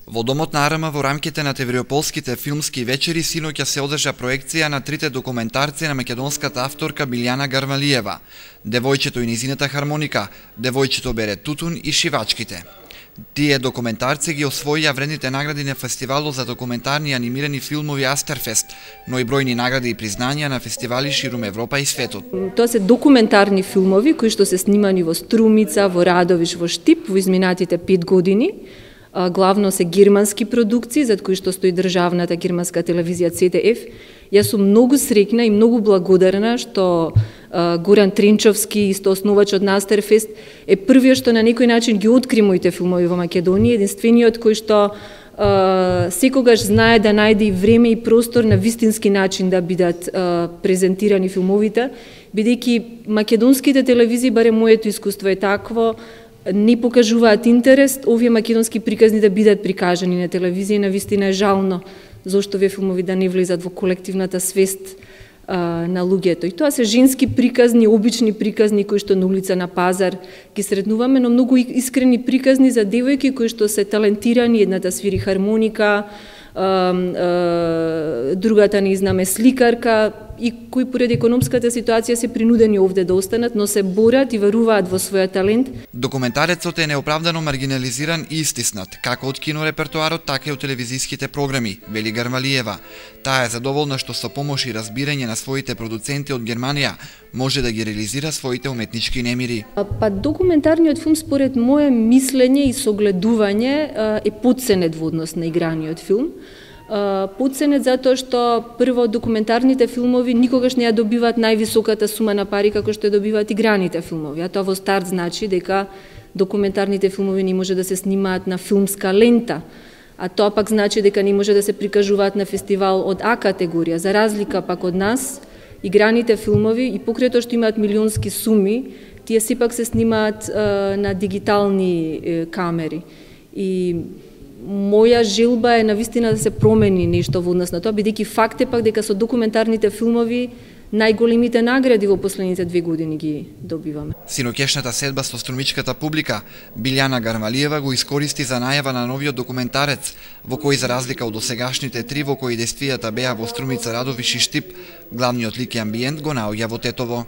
Во домот на АРМ во рамките на Тевриополските филмски вечери синоќа се одржа проекција на трите документарци на македонската авторка Билјана Гарвалиева: Девојчето и низината хармоника, Девојчето бере тутун и Шивачките. Тие документарци ги освоија вредните награди на фестивалот за документарни анимирани филмови Астерфест, но и бројни награди и признанија на фестивали ширум Европа и светот. Тоа се документарни филмови кои што се снимани во Струмица, во Радовиш, во Штип во изминатите 5 години. Главно се германски продукции, зад кои што стои државната германска телевизија ЦТФ. Јас сум многу среќна и многу благодарна што Горан Тренчовски, исто основачот на Астерфест, е првиот што на некој начин ги откри моите филмови во Македонија, единствениот кој што секогаш знае да најде и време и простор на вистински начин да бидат презентирани филмовите, бидејќи македонските телевизии, барем моето искуство е такво, не покажуваат интерес овие македонски приказни да бидат прикажани на телевизија и навистина е жално зошто овие филмови да не влезат во колективната свест на луѓето. И тоа се женски приказни, обични приказни кои што на улица, на пазар ги сретнуваме, но многу искрени приказни за девојки кои што се талентирани, едната свири хармоника, другата не знаме сликарка и кои поред економската ситуација се принудени овде да останат, но се борат и веруваат во својот талент. Документарецот е неоправдано маргинализиран и истиснат, како од кинорепертуарот, така и од телевизиските програми, вели Гарвалиева. Таа е задоволна што со помош и разбирање на своите продуценти од Германија може да ги реализира своите уметнички немири. Па документарниот филм според мое мислење и согледување е потценет во однос на играниот филм. Потценет затоа што прво документарните филмови никогаш не ја добиваат највисоката сума на пари како што ја добиваат играните филмови. А тоа во старт значи дека документарните филмови не може да се снимаат на филмска лента, а тоа пак значи дека не може да се прикажуваат на фестивал од А категорија. За разлика пак од нас, играните филмови и покрај тоа што имаат милионски суми, тие сепак се снимаат на дигитални камери. И моја желба е навистина да се промени нешто во однос на тоа, бидејќи факт е пак дека со документарните филмови најголемите награди во последните 2 години ги добиваме. Синоќешната седба со струмичката публика, Билјана Гарвалиева го искористи за најава на новиот документарец, во кој за разлика од досегашните 3 во кои действијата беа во Струмица, Радовиш и Штип, главниот лик и амбиент го наоѓа во Тетово.